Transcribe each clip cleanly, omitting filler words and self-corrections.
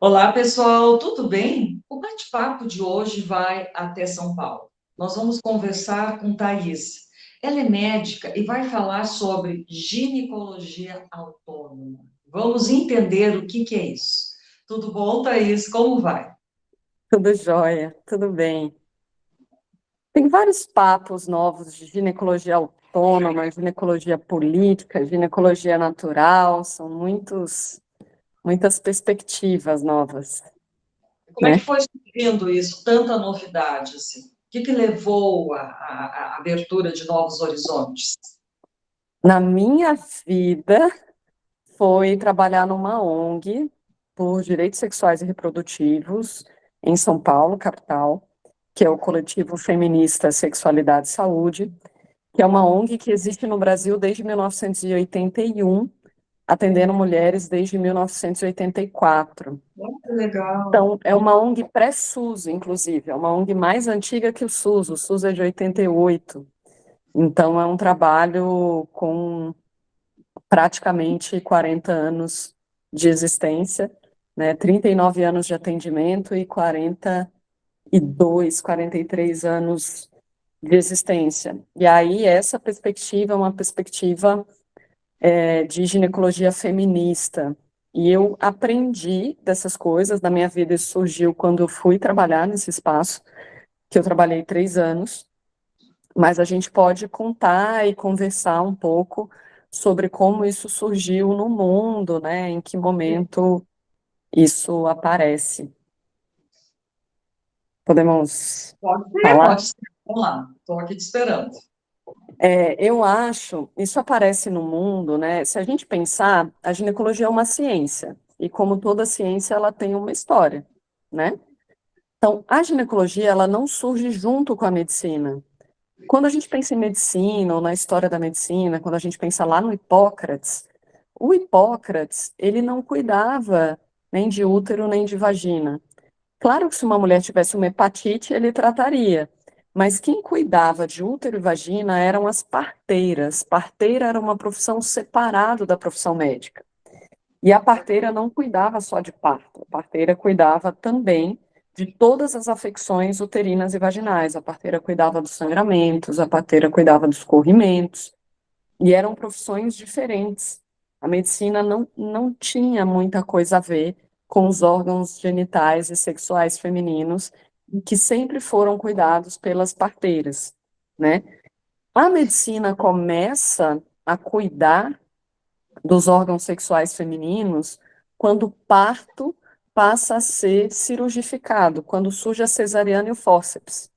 Olá, pessoal, tudo bem? O bate-papo de hoje vai até São Paulo. Nós vamos conversar com Thaís. Ela é médica e vai falar sobre ginecologia autônoma. Vamos entender o que é isso. Tudo bom, Thaís? Como vai? Tudo jóia, tudo bem. Tem vários papos novos de ginecologia autônoma, ginecologia política, ginecologia natural, são muitas perspectivas novas, Como é que né? foi surgindo isso, tanta novidade assim? O que levou à abertura de novos horizontes? Na minha vida, foi trabalhar numa ONG por direitos sexuais e reprodutivos em São Paulo, capital, que é o Coletivo Feminista Sexualidade e Saúde, que é uma ONG que existe no Brasil desde 1981, atendendo mulheres desde 1984. Oh, que legal. Então, é uma ONG pré-SUS, inclusive, é uma ONG mais antiga que o SUS é de 88. Então, é um trabalho com praticamente 40 anos de existência, né? 39 anos de atendimento e 42, 43 anos de existência. E aí, essa perspectiva é uma perspectiva de ginecologia feminista. E eu aprendi dessas coisas na minha vida, isso surgiu quando eu fui trabalhar nesse espaço, que eu trabalhei 3 anos, mas a gente pode contar e conversar um pouco sobre como isso surgiu no mundo, né? Em que momento isso aparece. Podemos Pode ser, falar? pode ser. Vamos lá, estou aqui te esperando. Eu acho, isso aparece no mundo, né? Se a gente pensar, a ginecologia é uma ciência, e como toda ciência, ela tem uma história, né? Então, a ginecologia, ela não surge junto com a medicina. Quando a gente pensa em medicina, ou na história da medicina, quando a gente pensa lá no Hipócrates, o Hipócrates, ele não cuidava nem de útero, nem de vagina. Claro que se uma mulher tivesse uma hepatite, ele trataria. Mas quem cuidava de útero e vagina eram as parteiras. Parteira era uma profissão separada da profissão médica. E a parteira não cuidava só de parto, a parteira cuidava também de todas as afecções uterinas e vaginais. A parteira cuidava dos sangramentos, a parteira cuidava dos corrimentos, e eram profissões diferentes. A medicina não tinha muita coisa a ver com os órgãos genitais e sexuais femininos, que sempre foram cuidados pelas parteiras, né? A medicina começa a cuidar dos órgãos sexuais femininos quando o parto passa a ser cirurgificado, quando surge a cesariana e o fórceps.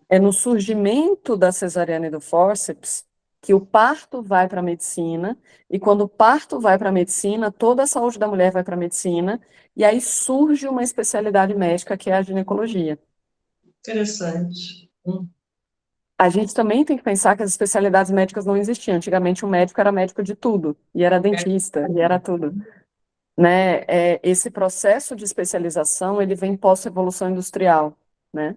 É no surgimento da cesariana e do fórceps que o parto vai para a medicina, e quando o parto vai para a medicina, toda a saúde da mulher vai para a medicina, e aí surge uma especialidade médica que é a ginecologia. Interessante. A gente também tem que pensar que as especialidades médicas não existiam. Antigamente, o médico era médico de tudo, e era dentista, e era tudo. Né? Esse processo de especialização, ele vem pós-revolução industrial, né?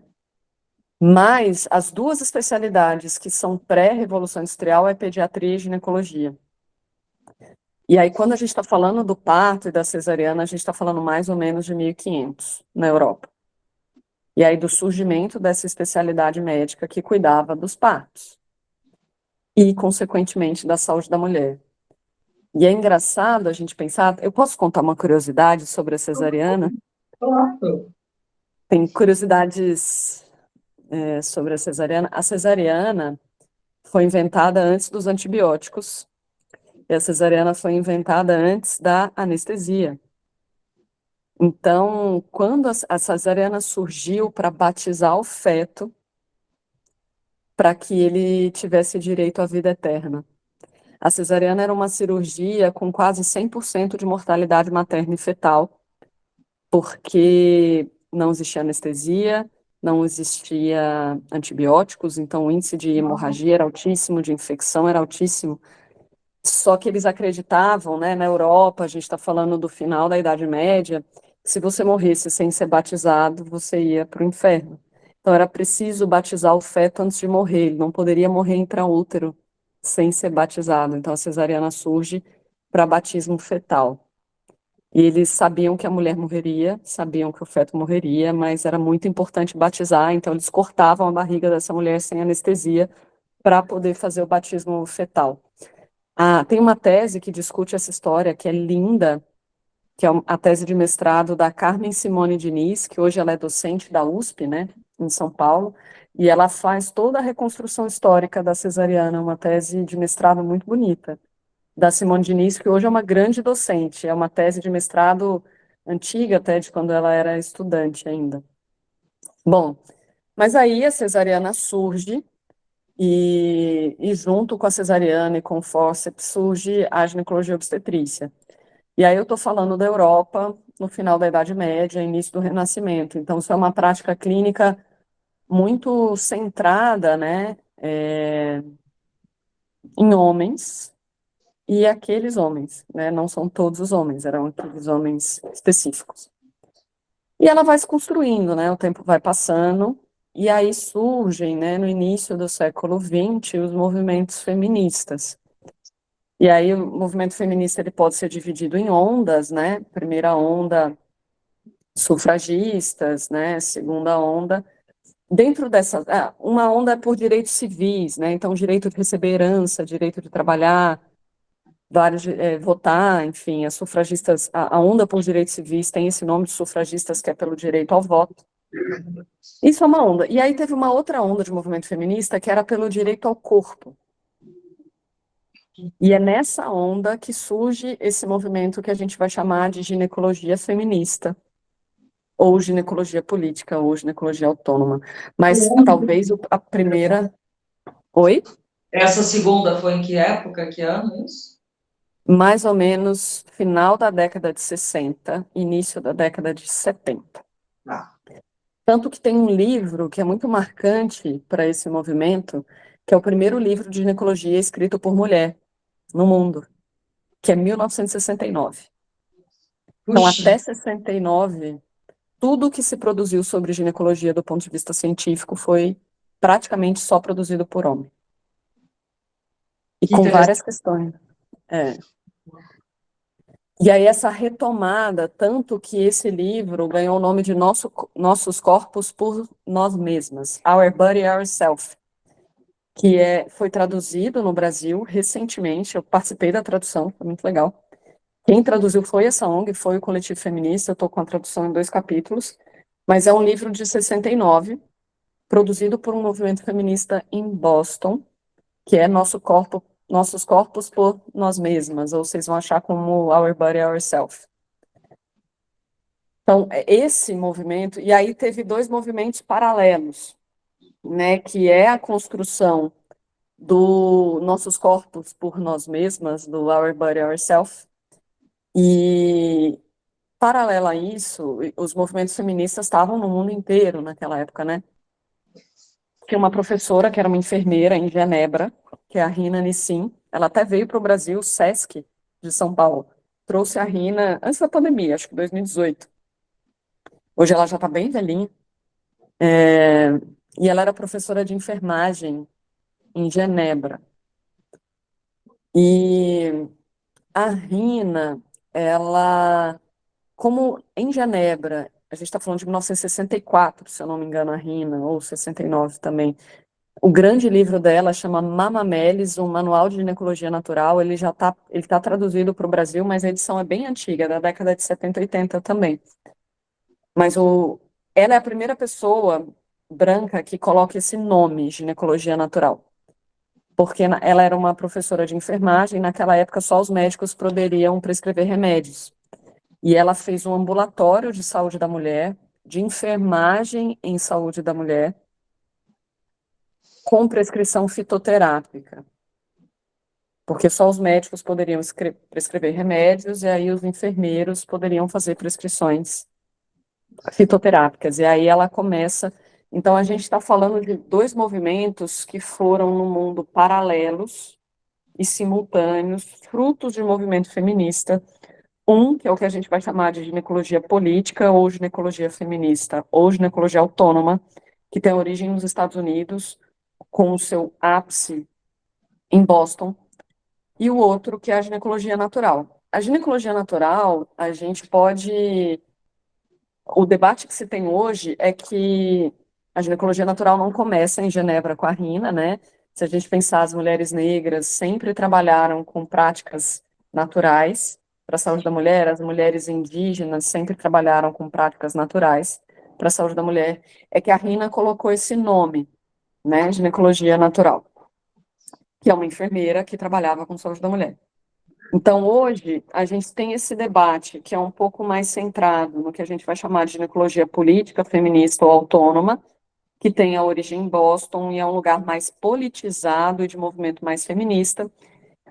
Mas as duas especialidades que são pré-revolução industrial é pediatria e ginecologia. E aí, quando a gente está falando do parto e da cesariana, a gente está falando mais ou menos de 1500 na Europa. E aí, do surgimento dessa especialidade médica que cuidava dos partos e, consequentemente, da saúde da mulher. E é engraçado a gente pensar. Eu posso contar uma curiosidade sobre a cesariana? Claro. Tem curiosidades, sobre a cesariana. A cesariana foi inventada antes dos antibióticos. E a cesariana foi inventada antes da anestesia. Então, quando a cesariana surgiu para batizar o feto, para que ele tivesse direito à vida eterna. A cesariana era uma cirurgia com quase 100% de mortalidade materna e fetal, porque não existia anestesia, não existia antibióticos, então o índice de hemorragia era altíssimo, de infecção era altíssimo. Só que eles acreditavam, né, na Europa, a gente está falando do final da Idade Média, que se você morresse sem ser batizado, você ia para o inferno. Então era preciso batizar o feto antes de morrer, ele não poderia morrer intraútero sem ser batizado. Então a cesariana surge para batismo fetal. E eles sabiam que a mulher morreria, sabiam que o feto morreria, mas era muito importante batizar, então eles cortavam a barriga dessa mulher sem anestesia para poder fazer o batismo fetal. Tem uma tese que discute essa história, que é linda, que é a tese de mestrado da Carmen Simone Diniz, que hoje ela é docente da USP, né, em São Paulo, e ela faz toda a reconstrução histórica da cesariana, uma tese de mestrado muito bonita, da Simone Diniz, que hoje é uma grande docente, é uma tese de mestrado antiga até de quando ela era estudante ainda. Bom, mas aí a cesariana surge, e junto com a cesariana e com o fórceps surge a ginecologia obstetrícia. E aí eu estou falando da Europa no final da Idade Média, início do Renascimento. Então, isso é uma prática clínica muito centrada, né, em homens, e aqueles homens, né, não são todos os homens, eram aqueles homens específicos. E ela vai se construindo, né, o tempo vai passando, e aí surgem, né, no início do século XX, os movimentos feministas. E aí o movimento feminista ele pode ser dividido em ondas, né, primeira onda, sufragistas, né, segunda onda. Dentro dessa, uma onda é por direitos civis, né, então direito de receber herança, direito de trabalhar, vários, votar, enfim, as sufragistas, a onda por direitos civis tem esse nome de sufragistas que é pelo direito ao voto. Isso é uma onda. E aí teve uma outra onda de movimento feminista que era pelo direito ao corpo. E é nessa onda que surge esse movimento que a gente vai chamar de ginecologia feminista, ou ginecologia política, ou ginecologia autônoma. Mas talvez a primeira... Oi? Essa segunda foi em que época, que ano isso? Mais ou menos final da década de 60, início da década de 70. Ah. Tanto que tem um livro que é muito marcante para esse movimento, que é o primeiro livro de ginecologia escrito por mulher no mundo, que é 1969. Então, Puxa, até 69, tudo que se produziu sobre ginecologia do ponto de vista científico foi praticamente só produzido por homem. E que com interessante. várias questões. É. E aí essa retomada, tanto que esse livro ganhou o nome de Nossos Corpos por Nós Mesmas, Our Body, Ourself, que foi traduzido no Brasil recentemente, eu participei da tradução, foi muito legal. Quem traduziu foi essa ONG, foi o Coletivo Feminista, eu estou com a tradução em 2 capítulos, mas é um livro de 69, produzido por um movimento feminista em Boston, que é Nossos Corpos por Nós Mesmas, ou vocês vão achar como Our Body, Ourself. Então, esse movimento, e aí teve 2 movimentos paralelos, né, que é a construção do Nossos Corpos por Nós Mesmas, do Our Body, Ourself, e paralelo a isso, os movimentos feministas estavam no mundo inteiro naquela época, né? Tinha uma professora que era uma enfermeira em Genebra, que é a Rina Nissim, ela até veio para o Brasil, SESC, de São Paulo, trouxe a Rina antes da pandemia, acho que 2018. Hoje ela já está bem velhinha, e ela era professora de enfermagem em Genebra. E a Rina, ela, como em Genebra, a gente está falando de 1964, se eu não me engano, a Rina, ou 69 também. O grande livro dela chama Mama Melis, um manual de ginecologia natural. Ele tá traduzido para o Brasil, mas a edição é bem antiga, da década de 70 e 80 também. Mas ela é a primeira pessoa branca que coloca esse nome, ginecologia natural. Porque ela era uma professora de enfermagem, naquela época só os médicos poderiam prescrever remédios. E ela fez um ambulatório de saúde da mulher, de enfermagem em saúde da mulher, com prescrição fitoterápica. Porque só os médicos poderiam prescrever remédios, e aí os enfermeiros poderiam fazer prescrições fitoterápicas. E aí ela começa. Então, a gente está falando de 2 movimentos que foram no mundo paralelos e simultâneos, frutos de movimento feminista. Um, que é o que a gente vai chamar de ginecologia política, ou ginecologia feminista, ou ginecologia autônoma, que tem origem nos Estados Unidos, com o seu ápice em Boston. E o outro, que é a ginecologia natural. a ginecologia natural, a gente pode. O debate que se tem hoje é que a ginecologia natural não começa em Genebra com a Rina, né? Se a gente pensar, as mulheres negras sempre trabalharam com práticas naturais para a saúde da mulher, as mulheres indígenas sempre trabalharam com práticas naturais para a saúde da mulher. É que a Rina colocou esse nome, né? Ginecologia natural, que é uma enfermeira que trabalhava com saúde da mulher. Então, hoje, a gente tem esse debate que é um pouco mais centrado no que a gente vai chamar de ginecologia política, feminista ou autônoma, que tem a origem em Boston e é um lugar mais politizado e de movimento mais feminista.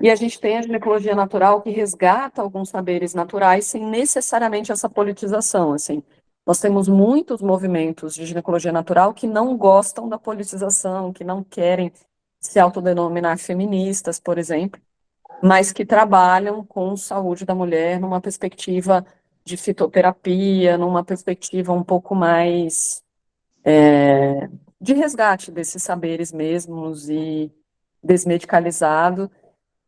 E a gente tem a ginecologia natural que resgata alguns saberes naturais sem necessariamente essa politização, assim. Nós temos muitos movimentos de ginecologia natural que não gostam da politização, que não querem se autodenominar feministas, por exemplo, mas que trabalham com saúde da mulher numa perspectiva de fitoterapia, numa perspectiva um pouco mais de resgate desses saberes mesmos e desmedicalizado.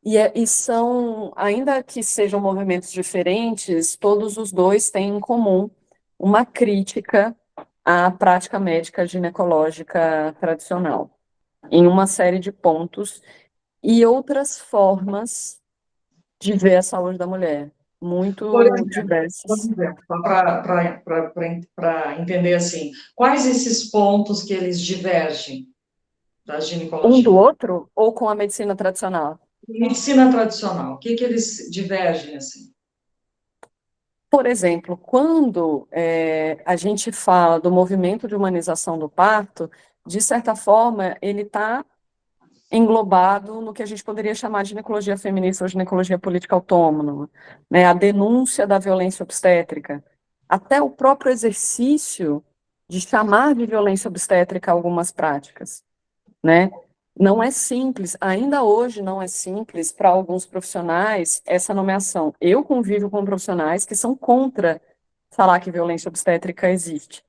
E são, ainda que sejam movimentos diferentes, todos os dois têm em comum uma crítica à prática médica ginecológica tradicional, em uma série de pontos e outras formas de ver a saúde da mulher, Por muito exemplo, diversas. para entender assim, quais esses pontos que eles divergem da Um do ginecologia? outro, ou com a medicina tradicional? Medicina tradicional, o que que eles divergem assim? Por exemplo, quando a gente fala do movimento de humanização do parto, de certa forma, ele está englobado no que a gente poderia chamar de ginecologia feminista ou ginecologia política autônoma, né? A denúncia da violência obstétrica, até o próprio exercício de chamar de violência obstétrica algumas práticas, né? Não é simples, ainda hoje não é simples para alguns profissionais essa nomeação. Eu convivo com profissionais que são contra falar que violência obstétrica existe.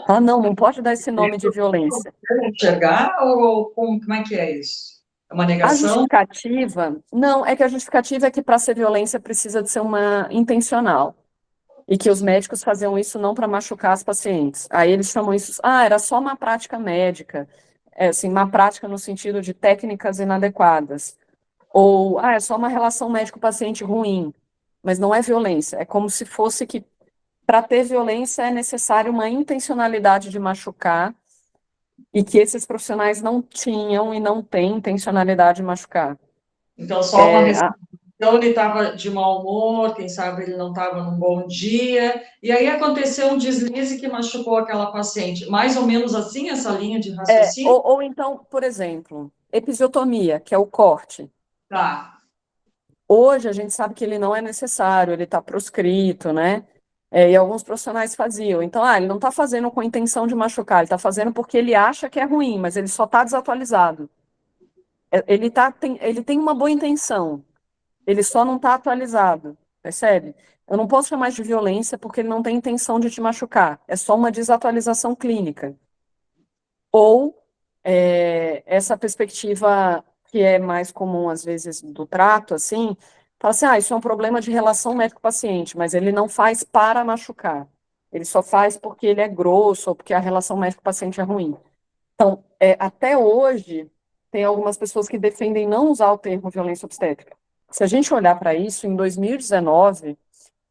Fala, não, não pode dar esse nome de violência. Quer enxergar ou como é que é isso? É uma A negação? justificativa, não, é que a justificativa é que para ser violência precisa de ser uma intencional. E que os médicos faziam isso não para machucar as pacientes. Aí eles chamam isso, era só uma prática médica. É, assim, uma prática no sentido de técnicas inadequadas. Ou, é só uma relação médico-paciente ruim. Mas não é violência. É como se fosse que, para ter violência, é necessário uma intencionalidade de machucar e que esses profissionais não tinham e não têm intencionalidade de machucar. Então, só uma É, resposta. Então, ele estava de mau humor, quem sabe ele não estava num bom dia, e aí aconteceu um deslize que machucou aquela paciente. Mais ou menos assim, essa linha de raciocínio? ou então, por exemplo, episiotomia, que é o corte. Tá. Hoje a gente sabe que ele não é necessário, ele está proscrito, né? E alguns profissionais faziam. Então, ele não está fazendo com a intenção de machucar, ele está fazendo porque ele acha que é ruim, mas ele só está desatualizado. Ele tem uma boa intenção, ele só não está atualizado, percebe? Eu não posso chamar de violência porque ele não tem intenção de te machucar, é só uma desatualização clínica. Ou essa perspectiva que é mais comum, às vezes, do trato, assim, fala assim, isso é um problema de relação médico-paciente, mas ele não faz para machucar. Ele só faz porque ele é grosso ou porque a relação médico-paciente é ruim. Então, até hoje, tem algumas pessoas que defendem não usar o termo violência obstétrica. Se a gente olhar para isso, em 2019,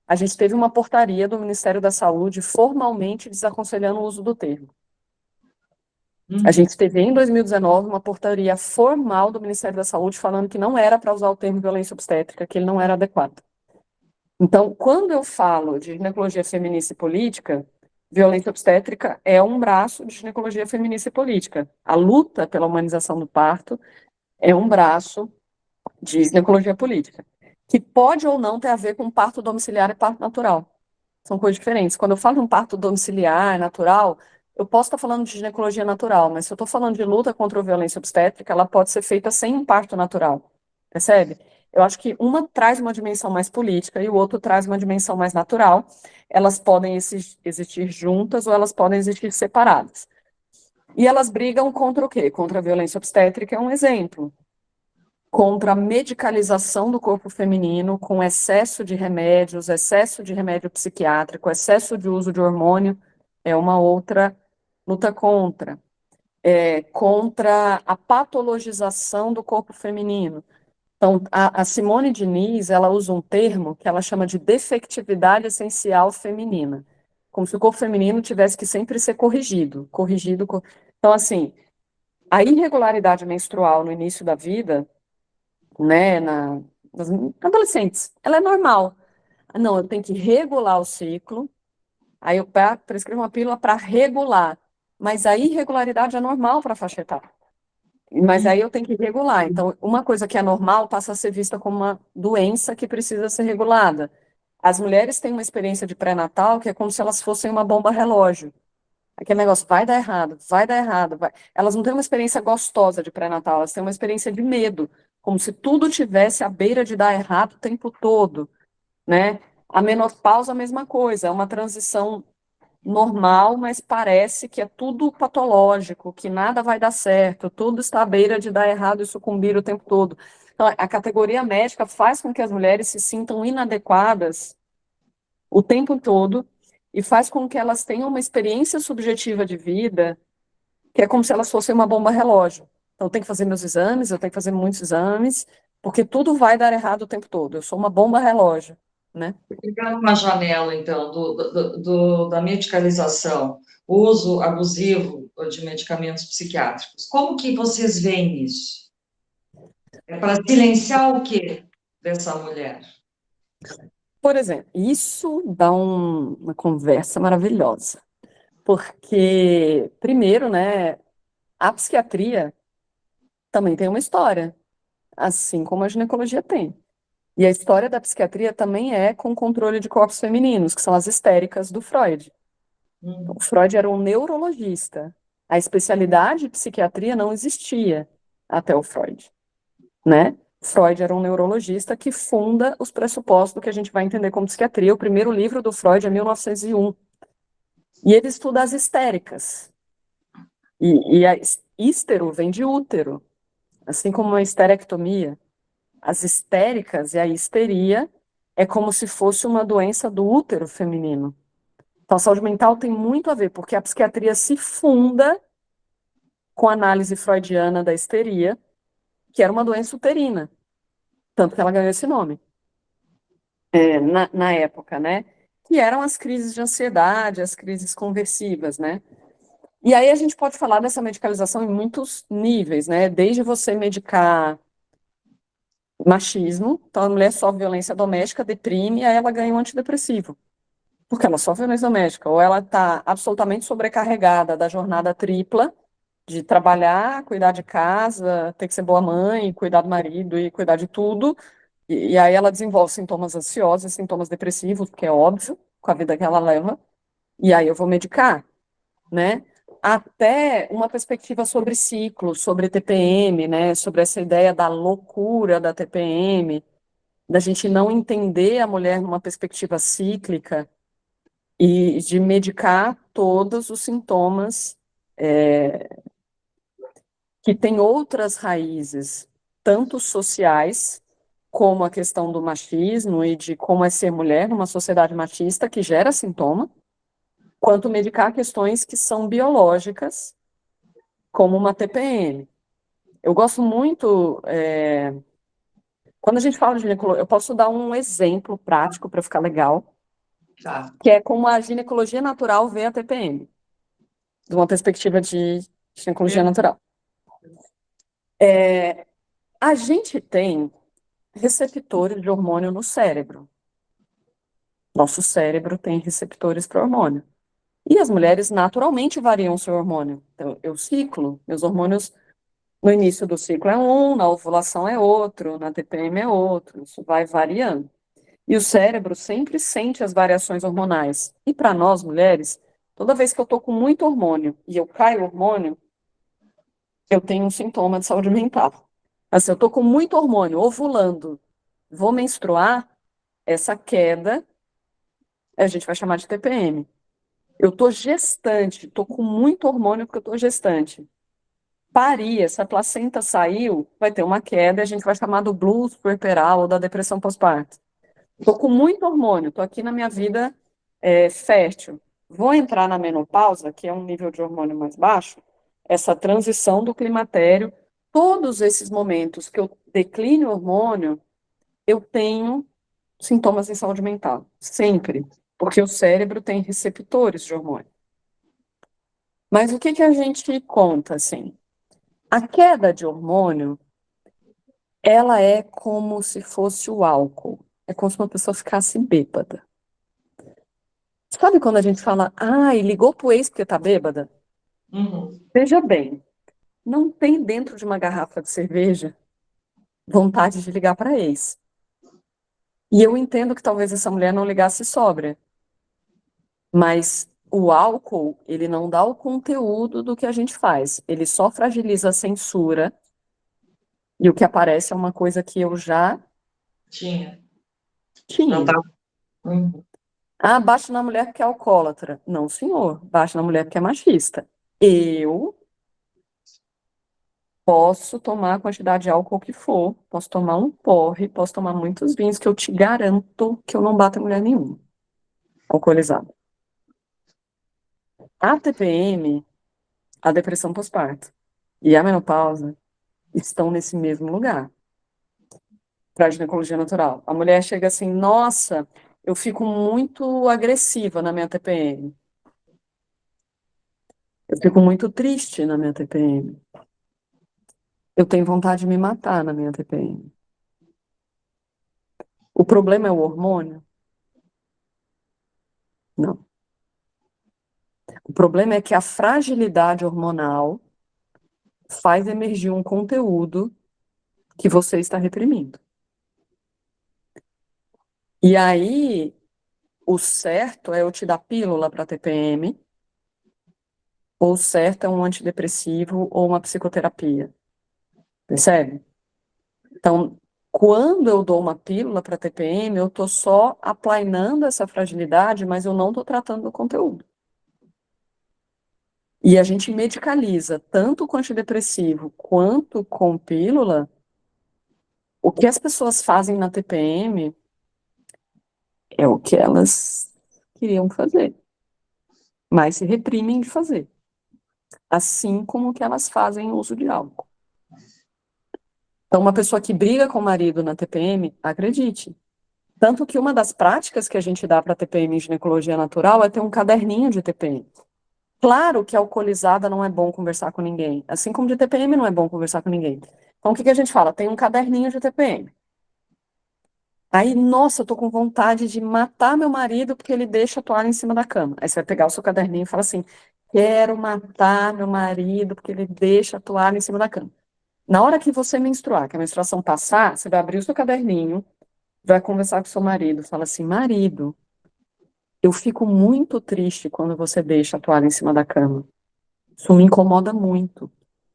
a gente teve uma portaria do Ministério da Saúde formalmente desaconselhando o uso do termo. A gente teve em 2019 uma portaria formal do Ministério da Saúde falando que não era para usar o termo violência obstétrica, que ele não era adequado. Então, quando eu falo de ginecologia feminista e política, violência obstétrica é um braço de ginecologia feminista e política. A luta pela humanização do parto é um braço de ginecologia política, que pode ou não ter a ver com parto domiciliar e parto natural. São coisas diferentes. Quando eu falo de um parto domiciliar, natural, eu posso estar falando de ginecologia natural, mas se eu estou falando de luta contra a violência obstétrica, ela pode ser feita sem um parto natural. Percebe? Eu acho que uma traz uma dimensão mais política e o outro traz uma dimensão mais natural. Elas podem existir juntas ou elas podem existir separadas. E elas brigam contra o quê? Contra a violência obstétrica é um exemplo. contra a medicalização do corpo feminino, com excesso de remédios, excesso de remédio psiquiátrico, excesso de uso de hormônio, é uma outra luta contra. Contra a patologização do corpo feminino. Então, a Simone Diniz, ela usa um termo que ela chama de defectividade essencial feminina, como se o corpo feminino tivesse que sempre ser corrigido, corrigido. Então, assim, a irregularidade menstrual no início da vida, né, nas adolescentes, ela é normal. Não, eu tenho que regular o ciclo, aí eu prescrevo uma pílula para regular, mas a irregularidade é normal para a faixa etária. Mas aí eu tenho que regular. Então, uma coisa que é normal passa a ser vista como uma doença que precisa ser regulada. As mulheres têm uma experiência de pré-natal que é como se elas fossem uma bomba relógio. Aquele negócio vai dar errado, vai dar errado. Vai. Elas não têm uma experiência gostosa de pré-natal, elas têm uma experiência de medo, como se tudo tivesse à beira de dar errado o tempo todo, né? A menopausa, a mesma coisa, é uma transição normal, mas parece que é tudo patológico, que nada vai dar certo, tudo está à beira de dar errado e sucumbir o tempo todo. Então, a categoria médica faz com que as mulheres se sintam inadequadas o tempo todo e faz com que elas tenham uma experiência subjetiva de vida que é como se elas fossem uma bomba relógio. Então, eu tenho que fazer meus exames, eu tenho que fazer muitos exames, porque tudo vai dar errado o tempo todo. Eu sou uma bomba relógio, né? Pegar uma janela, então, da medicalização, o uso abusivo de medicamentos psiquiátricos. Como que vocês veem isso? É para silenciar o quê dessa mulher? Por exemplo, isso dá uma conversa maravilhosa. Porque, primeiro, né, a psiquiatria também tem uma história, assim como a ginecologia tem. E a história da psiquiatria também é com controle de corpos femininos, que são as histéricas do Freud. Então, o Freud era um neurologista. A especialidade de psiquiatria não existia até o Freud, né? Freud era um neurologista que funda os pressupostos do que a gente vai entender como psiquiatria. O primeiro livro do Freud é 1901. E ele estuda as histéricas. E a hístero vem de útero, assim como a histerectomia. As histéricas e a histeria é como se fosse uma doença do útero feminino. Então, a saúde mental tem muito a ver, porque a psiquiatria se funda com a análise freudiana da histeria, que era uma doença uterina, tanto que ela ganhou esse nome, na época, né? Que eram as crises de ansiedade, as crises conversivas, né? E aí a gente pode falar dessa medicalização em muitos níveis, né? Desde você medicar machismo, então a mulher sofre violência doméstica, deprime, aí ela ganha um antidepressivo, porque ela sofre violência doméstica, ou ela está absolutamente sobrecarregada da jornada tripla, de trabalhar, cuidar de casa, ter que ser boa mãe, cuidar do marido e cuidar de tudo, e aí ela desenvolve sintomas ansiosos, sintomas depressivos, que é óbvio, com a vida que ela leva, e aí eu vou medicar, né? Até uma perspectiva sobre ciclo, sobre TPM, né? Sobre essa ideia da loucura da TPM, da gente não entender a mulher numa perspectiva cíclica e de medicar todos os sintomas que têm outras raízes, tanto sociais, como a questão do machismo e de como é ser mulher numa sociedade machista que gera sintoma, quanto medicar questões que são biológicas, como uma TPM. Eu gosto muito, quando a gente fala de ginecologia, eu posso dar um exemplo prático para ficar legal, Tá. que é como a ginecologia natural vê a TPM, de uma perspectiva de ginecologia natural. A gente tem receptores de hormônio no cérebro. Nosso cérebro tem receptores para hormônio. E as mulheres naturalmente variam seu hormônio. Então, eu ciclo, meus hormônios no início do ciclo é um, na ovulação é outro, na TPM é outro, isso vai variando. E o cérebro sempre sente as variações hormonais. E para nós mulheres, toda vez que eu estou com muito hormônio e eu caio hormônio, eu tenho um sintoma de saúde mental. Assim, eu estou com muito hormônio, ovulando, vou menstruar, essa queda a gente vai chamar de TPM. Eu estou gestante, estou com muito hormônio porque eu estou gestante. parir, essa placenta saiu, vai ter uma queda e a gente vai chamar do blues puerperal ou da depressão pós-parto. Tô com muito hormônio, tô aqui na minha vida fértil. Vou entrar na menopausa, que é um nível de hormônio mais baixo, essa transição do climatério, todos esses momentos que eu declino o hormônio, eu tenho sintomas em saúde mental, sempre, porque o cérebro tem receptores de hormônio. Mas o que que a gente conta, assim? A queda de hormônio, ela é como se fosse o álcool. É como se uma pessoa ficasse bêbada. Sabe quando a gente fala, ai, ligou pro ex porque tá bêbada? Uhum. Veja bem, não tem dentro de uma garrafa de cerveja vontade de ligar para ex. E eu entendo que talvez essa mulher não ligasse sóbria, mas o álcool, ele não dá o conteúdo do que a gente faz. Ele só fragiliza a censura e o que aparece é uma coisa que eu já Tinha. Já tinha. tá. Uhum. Ah, bate na mulher porque é alcoólatra. Não, senhor. Bate na mulher porque é machista. Eu posso tomar a quantidade de álcool que for, posso tomar um porre, posso tomar muitos vinhos, que eu te garanto que eu não bato em mulher nenhuma alcoolizada. A TPM, a depressão pós-parto e a menopausa estão nesse mesmo lugar para a ginecologia natural. A mulher chega assim, nossa, eu fico muito agressiva na minha TPM. Eu fico muito triste na minha TPM. Eu tenho vontade de me matar na minha TPM. O problema é o hormônio? Não. O problema é que a fragilidade hormonal faz emergir um conteúdo que você está reprimindo. E aí, o certo é eu te dar pílula para TPM, ou o certo é um antidepressivo ou uma psicoterapia. Percebe? Então, quando eu dou uma pílula para TPM, eu estou só aplainando essa fragilidade, mas eu não estou tratando do conteúdo. E a gente medicaliza tanto com antidepressivo quanto com pílula. O que as pessoas fazem na TPM é o que elas queriam fazer, mas se reprimem de fazer, assim como o que elas fazem uso de álcool. Então, uma pessoa que briga com o marido na TPM, acredite. Tanto que uma das práticas que a gente dá para TPM em ginecologia natural é ter um caderninho de TPM. Claro que alcoolizada não é bom conversar com ninguém, assim como de TPM não é bom conversar com ninguém. Então, o que que a gente fala? Tem um caderninho de TPM. Aí, nossa, eu tô com vontade de matar meu marido porque ele deixa a toalha em cima da cama. Aí você vai pegar o seu caderninho e fala assim: quero matar meu marido porque ele deixa a toalha em cima da cama. Na hora que você menstruar, que a menstruação passar, você vai abrir o seu caderninho, vai conversar com o seu marido, fala assim: marido, eu fico muito triste quando você deixa a toalha em cima da cama. Isso me incomoda muito.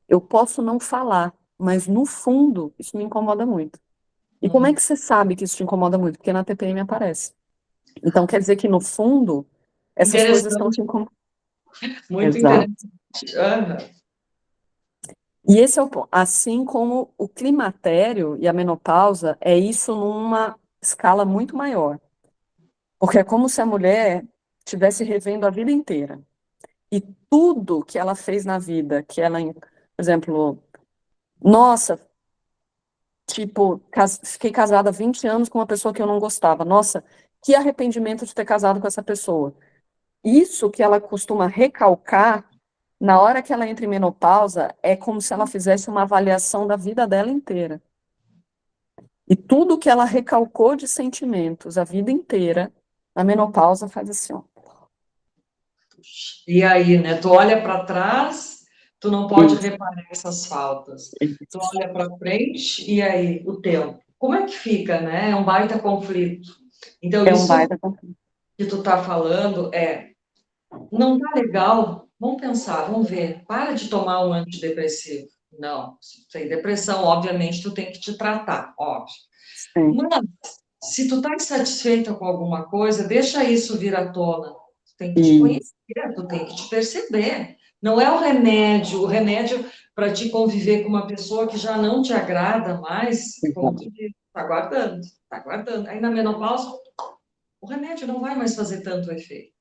Eu posso não falar, mas no fundo, isso me incomoda muito. E como é Uhum. que você sabe que isso te incomoda muito? Porque na TPM aparece. Então, quer dizer que, no fundo, essas coisas estão Interessante, te incomodando. muito Exato. interessante. Aham. E esse é o ponto. Assim como o climatério e a menopausa, é isso numa escala muito maior. Porque é como se a mulher estivesse revendo a vida inteira. E tudo que ela fez na vida, que ela, por exemplo, nossa, tipo, fiquei casada há 20 anos com uma pessoa que eu não gostava. Nossa, que arrependimento de ter casado com essa pessoa. Isso que ela costuma recalcar, na hora que ela entra em menopausa, é como se ela fizesse uma avaliação da vida dela inteira. E tudo que ela recalcou de sentimentos a vida inteira, na menopausa faz assim, ó. E aí, né? Tu olha para trás, tu não pode Isso, reparar essas faltas. Tu isso. olha para frente, e aí, o tempo. Como é que fica, né? É um baita conflito. Então, É um isso baita conflito. que tu tá falando não tá legal? Vamos pensar, vamos ver. Para de tomar um antidepressivo. Não, se tu tem depressão, obviamente, tu tem que te tratar, óbvio. Sim, Mas, se tu tá insatisfeita com alguma coisa, deixa isso vir à tona. Tu tem que te conhecer, isso. tu tem que te perceber. Não é o remédio para te conviver com uma pessoa que já não te agrada mais, como tu disse, está guardando, está guardando. Aí na menopausa, o remédio não vai mais fazer tanto efeito.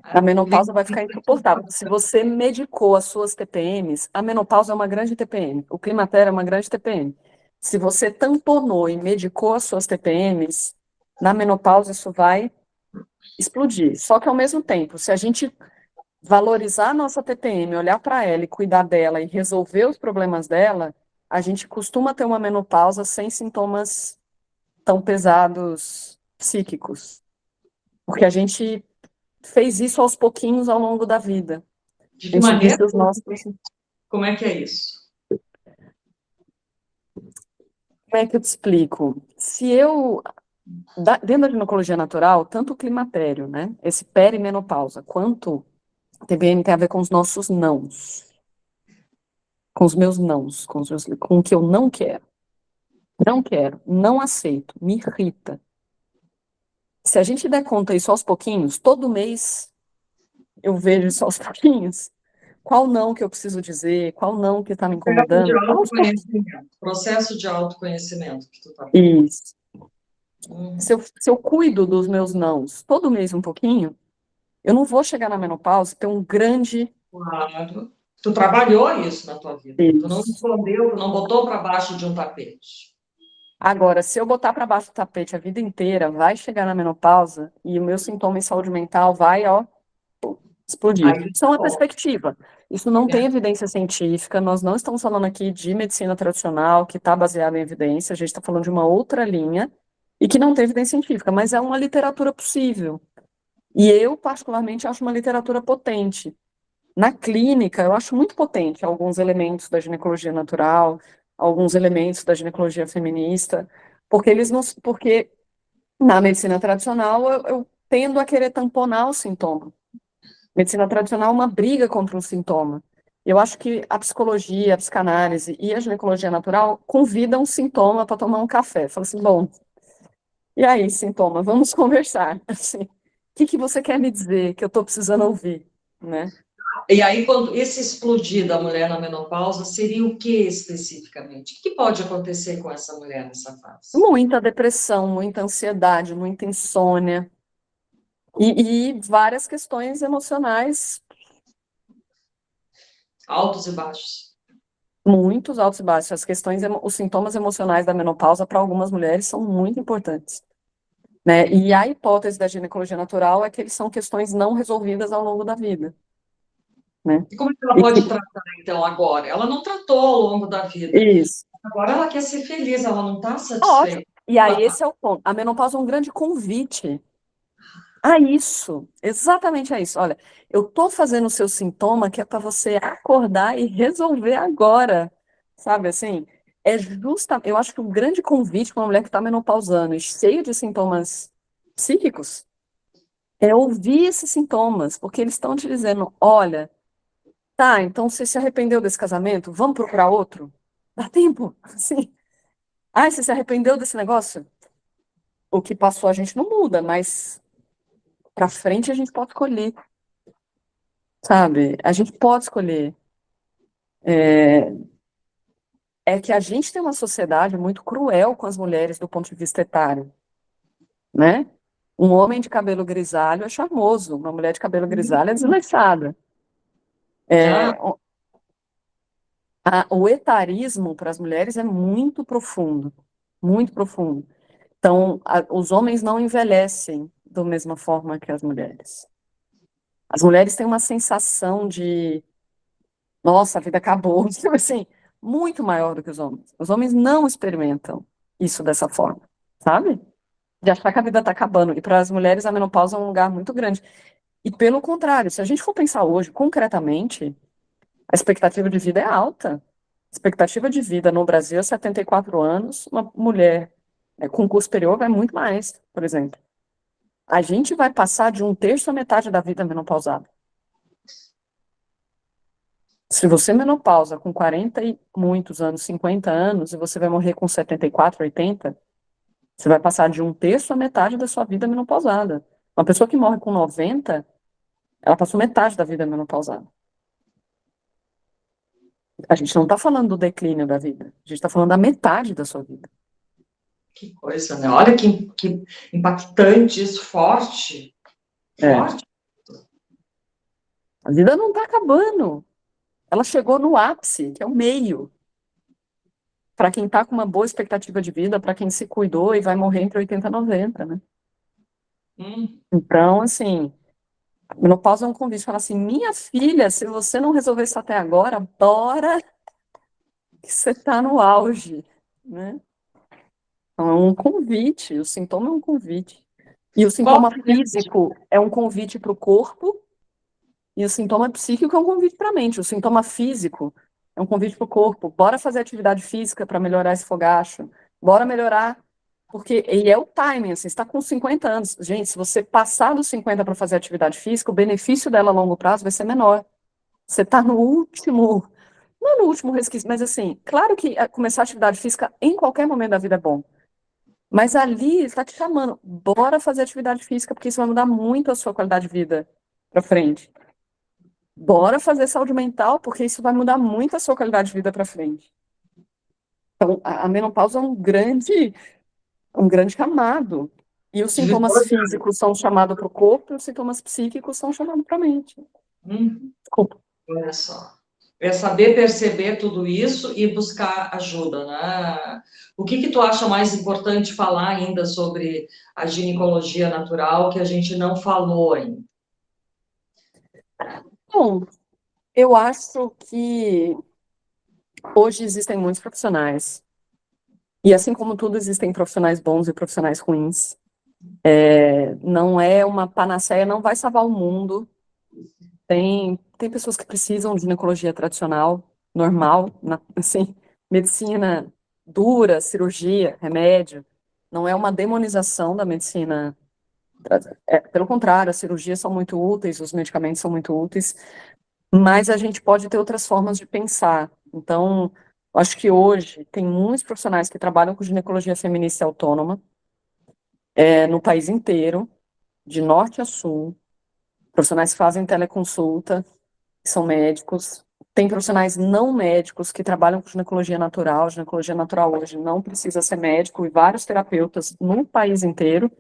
A O menopausa vai ficar insuportável. Se clima você medicou as suas TPMs, a menopausa é uma grande TPM, o climatério é uma grande TPM. Se você tamponou e medicou as suas TPMs, na menopausa isso vai explodir. Só que ao mesmo tempo, se a gente valorizar a nossa TPM, olhar para ela e cuidar dela e resolver os problemas dela, a gente costuma ter uma menopausa sem sintomas tão pesados psíquicos. Porque a gente fez isso aos pouquinhos ao longo da vida. de A que gente maneira? disse os nossos. Como é que é isso? Como é que eu te explico? Se eu. Dentro da ginecologia natural, tanto o climatério, né? Esse perimenopausa, quanto TBM tem a ver com os nossos nãos. Com os meus nãos, com o que eu não quero. Não quero, não aceito, me irrita. Se a gente der conta isso aos pouquinhos, todo mês eu vejo isso aos pouquinhos. Qual não que eu preciso dizer, qual não que está me Processo de incomodando, aos pouquinhos. autoconhecimento. Processo de autoconhecimento que tu está falando. Isso. Uhum. Se eu cuido dos meus nãos todo mês um pouquinho, eu não vou chegar na menopausa e ter um grande. Claro. Tu trabalhou isso na tua vida. Tu não Isso. escondeu, tu não botou para baixo de um tapete. Agora, se eu botar para baixo do tapete a vida inteira, vai chegar na menopausa e o meu sintoma em saúde mental vai, ó, explodir. Aí, Isso é uma bom, perspectiva. Isso não tem evidência científica. Nós não estamos falando aqui de medicina tradicional, que está baseada em evidência. A gente está falando de uma outra linha e que não tem evidência científica, mas é uma literatura possível. E eu, particularmente, acho uma literatura potente. Na clínica, eu acho muito potente alguns elementos da ginecologia natural, alguns elementos da ginecologia feminista, porque na medicina tradicional eu tendo a querer tamponar o sintoma. Medicina tradicional é uma briga contra um sintoma. Eu acho que a psicologia, a psicanálise e a ginecologia natural convidam um sintoma para tomar um café. Fala assim, bom, e aí, sintoma, vamos conversar. Assim, o que que você quer me dizer que eu estou precisando ouvir, né? e aí, quando esse explodir da mulher na menopausa, seria o que especificamente? O que pode acontecer com essa mulher nessa fase? Muita depressão, muita ansiedade, muita insônia e várias questões emocionais, Altos e baixos. muitos altos e baixos. As questões, os sintomas emocionais da menopausa para algumas mulheres são muito importantes, né? E a hipótese da ginecologia natural é que eles são questões não resolvidas ao longo da vida, né? E como é que ela E pode que, tratar, então, agora? Ela não tratou ao longo da vida. isso, Agora ela quer ser feliz, ela não está ótimo. satisfeita. E aí esse é o ponto. A menopausa é um grande convite a isso, exatamente a isso. Olha, eu tô fazendo o seu sintoma que é para você acordar e resolver agora, sabe assim? É justa, eu acho que um grande convite para uma mulher que está menopausando e cheio de sintomas psíquicos é ouvir esses sintomas, porque eles estão te dizendo, olha, tá, então você se arrependeu desse casamento? Vamos procurar outro? Dá tempo, assim. Ah, você se arrependeu desse negócio? O que passou a gente não muda, mas para frente a gente pode escolher. Sabe? A gente pode escolher. É, é que a gente tem uma sociedade muito cruel com as mulheres do ponto de vista etário, né? Um homem de cabelo grisalho é charmoso, uma mulher de cabelo grisalho é desleixada. Ah, É, o etarismo para as mulheres é muito profundo, muito profundo. Então, os homens não envelhecem da mesma forma que as mulheres. As mulheres têm uma sensação de nossa, a vida acabou, tipo assim, muito maior do que os homens. Os homens não experimentam isso dessa forma, sabe? De achar que a vida está acabando. E para as mulheres a menopausa é um lugar muito grande. E pelo contrário, se a gente for pensar hoje, concretamente, a expectativa de vida é alta. A expectativa de vida no Brasil é 74 anos, uma mulher com curso superior vai muito mais, por exemplo. A gente vai passar de um terço a metade da vida menopausada. Se você menopausa com 40 e muitos anos, 50 anos, e você vai morrer com 74, 80, você vai passar de um terço a metade da sua vida menopausada. Uma pessoa que morre com 90, ela passou metade da vida menopausada. A gente não está falando do declínio da vida, a gente está falando da metade da sua vida. Que coisa, né? Olha que impactante isso, forte. Forte. A vida não está acabando. Ela chegou no ápice, que é o meio. Para quem está com uma boa expectativa de vida, para quem se cuidou e vai morrer entre 80 e 90, né? Então, assim, a menopausa é um convite. Fala assim, minha filha, se você não resolver isso até agora, bora que você está no auge, né? Então, é um convite, o sintoma é um convite. E o Qual sintoma físico é um convite para o corpo, e o sintoma psíquico é um convite para a mente. O sintoma físico é um convite para o corpo. Bora fazer atividade física para melhorar esse fogacho. Bora melhorar, porque e é o timing, assim, você está com 50 anos. Gente, se você passar dos 50 para fazer atividade física, o benefício dela a longo prazo vai ser menor. Você está no último, não no último resquício, mas assim, claro que começar atividade física em qualquer momento da vida é bom. Mas ali está te chamando, bora fazer atividade física, porque isso vai mudar muito a sua qualidade de vida para frente. Bora fazer saúde mental, porque isso vai mudar muito a sua qualidade de vida para frente. Então, a menopausa é um grande chamado. E os de sintomas vitória? físicos são chamados para o corpo, e os sintomas psíquicos são chamados para a mente. Desculpa. Olha só. É saber perceber tudo isso e buscar ajuda, né? O que tu acha mais importante falar ainda sobre a ginecologia natural que a gente não falou ainda? Bom, eu acho que hoje existem muitos profissionais. E assim como tudo, existem profissionais bons e profissionais ruins. Não é uma panaceia, não vai salvar o mundo. Tem pessoas que precisam de ginecologia tradicional, normal, assim, medicina dura, cirurgia, remédio. Não é uma demonização da medicina. Pelo contrário, as cirurgias são muito úteis, os medicamentos são muito úteis, mas a gente pode ter outras formas de pensar. Então, eu acho que hoje tem muitos profissionais que trabalham com ginecologia feminista e autônoma, no país inteiro, de norte a sul. Profissionais que fazem teleconsulta, que são médicos. Tem profissionais não médicos que trabalham com ginecologia natural. Ginecologia natural hoje não precisa ser médico, e vários terapeutas no país inteiro.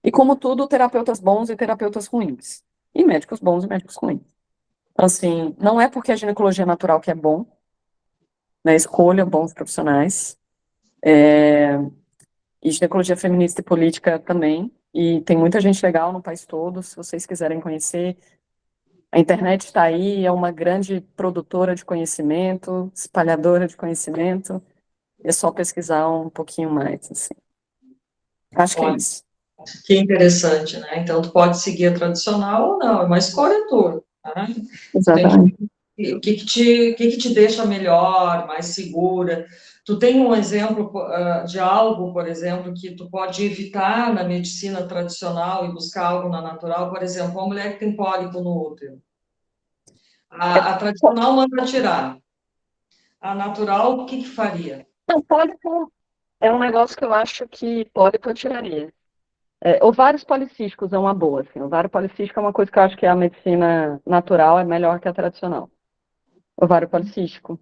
E como tudo, terapeutas bons e terapeutas ruins. E médicos bons e médicos ruins. Então, assim, não é porque a ginecologia natural que é bom, né? Escolha bons profissionais. E ginecologia feminista e política também. E tem muita gente legal no país todo, se vocês quiserem conhecer. A internet está aí, é uma grande produtora de conhecimento, espalhadora de conhecimento. É só pesquisar um pouquinho mais, assim. Acho que é Olha, isso. que interessante, né? Então, tu pode seguir a tradicional ou não, é uma escolha tua, né? Tem que, Exatamente. o que que te deixa melhor, mais segura? Tu tem um exemplo de algo, por exemplo, que tu pode evitar na medicina tradicional e buscar algo na natural? Por exemplo, uma mulher que tem pólipo no útero. A tradicional manda tirar. A natural, o que que faria? Não, pólipo é um negócio que eu acho que pólipo eu tiraria. Ovários policísticos é uma boa, assim. Ovário policístico é uma coisa que eu acho que a medicina natural é melhor que a tradicional. Ovário policístico.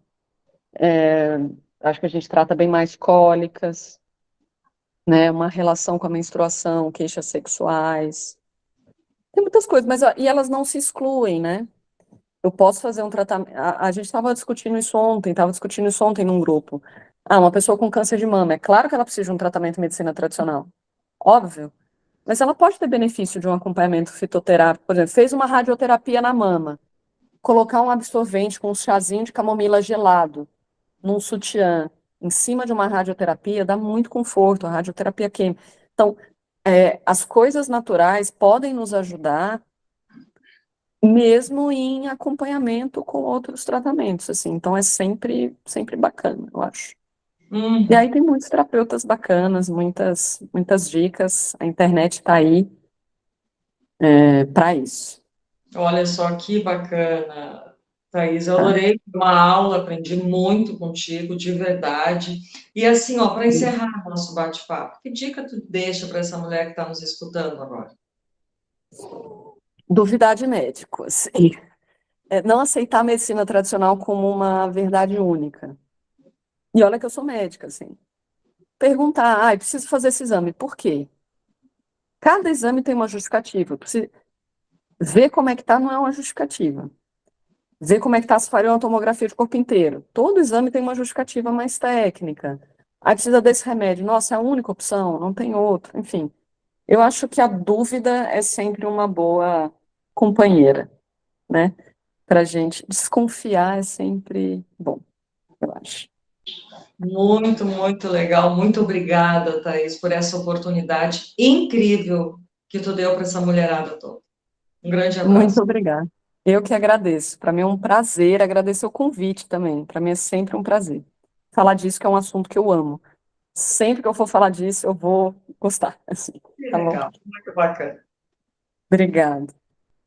É, acho que a gente trata bem mais cólicas, né? Uma relação com a menstruação, queixas sexuais. Tem muitas coisas, mas e elas não se excluem, né? Eu posso fazer um tratamento. A gente estava discutindo isso ontem num grupo. Ah, uma pessoa com câncer de mama, é claro que ela precisa de um tratamento de medicina tradicional. Óbvio. Mas ela pode ter benefício de um acompanhamento fitoterápico. Por exemplo, fez uma radioterapia na mama. Colocar um absorvente com um chazinho de camomila gelado num sutiã em cima de uma radioterapia dá muito conforto, a radioterapia química. Então, as coisas naturais podem nos ajudar mesmo em acompanhamento com outros tratamentos, assim. Então, é sempre bacana, eu acho. E Uhum. aí tem muitos terapeutas bacanas, muitas dicas. A internet está aí para isso. Olha só que bacana, Thaís. Eu Tá? adorei uma aula, aprendi muito contigo, de verdade. E assim, ó, para encerrar nosso bate-papo, que dica tu deixa para essa mulher que está nos escutando agora? Duvidar de médico, assim. não aceitar a medicina tradicional como uma verdade única. E olha que eu sou médica, assim. Perguntar, preciso fazer esse exame, por quê? Cada exame tem uma justificativa. Ver como é que tá não é uma justificativa. Ver como é que tá se faria uma tomografia de corpo inteiro. Todo exame tem uma justificativa mais técnica. Precisa desse remédio. Nossa, é a única opção, não tem outro. Enfim, eu acho que a dúvida é sempre uma boa companheira, né? Pra gente. Desconfiar é sempre bom, eu acho. Muito, muito legal. Muito obrigada, Thaís, por essa oportunidade incrível que tu deu para essa mulherada toda. Um grande Muito abraço. obrigada. Eu que agradeço. Para mim é um prazer, agradecer o convite também. Para mim é sempre um prazer. Falar disso que é um assunto que eu amo. Sempre que eu for falar disso, eu vou gostar, assim, Que tá bom? legal, muito bacana. Obrigada.